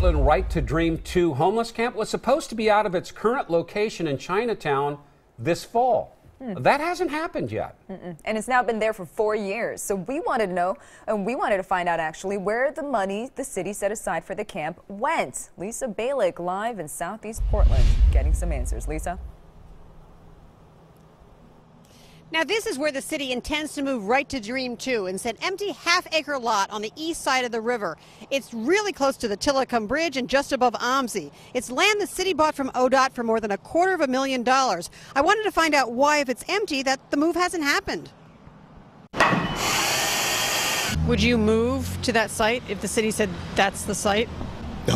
Right to Dream 2 homeless camp was supposed to be out of its current location in Chinatown this fall. That hasn't happened yet. And it's now been there for 4 years. So we wanted to know, and we wanted to find out actually where the money the city set aside for the camp went. Lisa Balick live in Southeast Portland getting some answers. Lisa? Now, this is where the city intends to move Right to Dream 2. It's an empty half-acre lot on the east side of the river. It's really close to the Tillicum Bridge and just above OMSI. It's land the city bought from ODOT for more than $250,000. I wanted to find out why, if it's empty, that the move hasn't happened. Would you move to that site if the city said that's the site?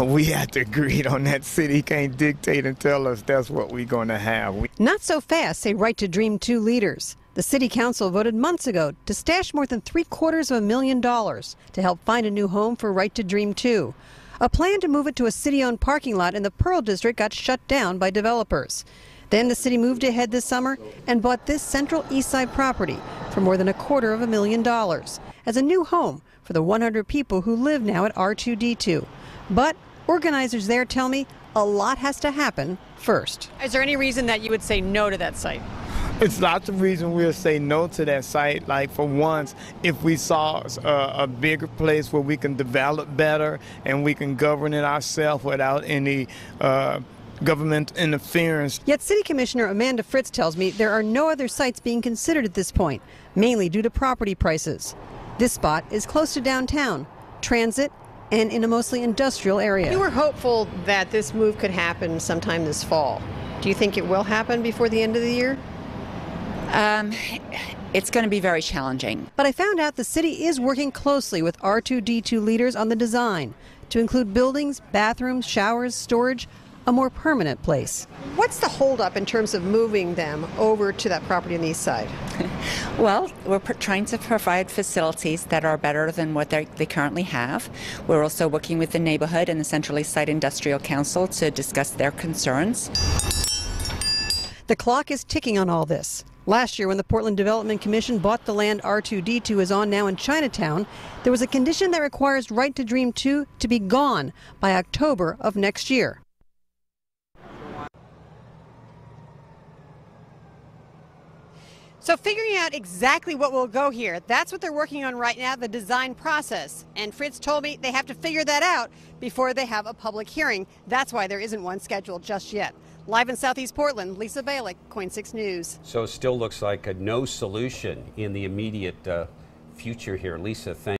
We have to agree on that. City can't dictate and tell us that's what we're going to have. Not so fast, say Right to Dream 2 leaders. The city council voted months ago to stash more than $750,000 to help find a new home for Right to Dream 2. A plan to move it to a city-owned parking lot in the Pearl District got shut down by developers. Then the city moved ahead this summer and bought this Central East Side property for more than $250,000 as a new home for the 100 people who live now at R2D2. But organizers there tell me a lot has to happen first. Is there any reason that you would say no to that site? It's lots of reasons we'll say no to that site. Like, for once, if we saw a bigger place where we can develop better and we can govern it ourselves without any government interference. Yet City Commissioner Amanda Fritz tells me there are no other sites being considered at this point, mainly due to property prices. This spot is close to downtown, transit, and in a mostly industrial area. You were hopeful that this move could happen sometime this fall. Do you think it will happen before the end of the year? It's going to be very challenging. But I found out the city is working closely with R2D2 leaders on the design to include buildings, bathrooms, showers, storage, a more permanent place. What's the holdup in terms of moving them over to that property on the east side? Well, we're trying to provide facilities that are better than what they currently have. We're also working with the neighborhood and the Central East Side Industrial Council to discuss their concerns. The clock is ticking on all this. Last year, when the Portland Development Commission bought the land R2D2 is on now in Chinatown, there was a condition that requires Right to Dream 2 to be gone by October of next year. So figuring out exactly what will go here, that's what they're working on right now, the design process. And Fritz told me they have to figure that out before they have a public hearing. That's why there isn't one scheduled just yet. Live in Southeast Portland, Lisa Balick, KOIN 6 News. So it still looks like a no solution in the immediate future here. Lisa, thank you.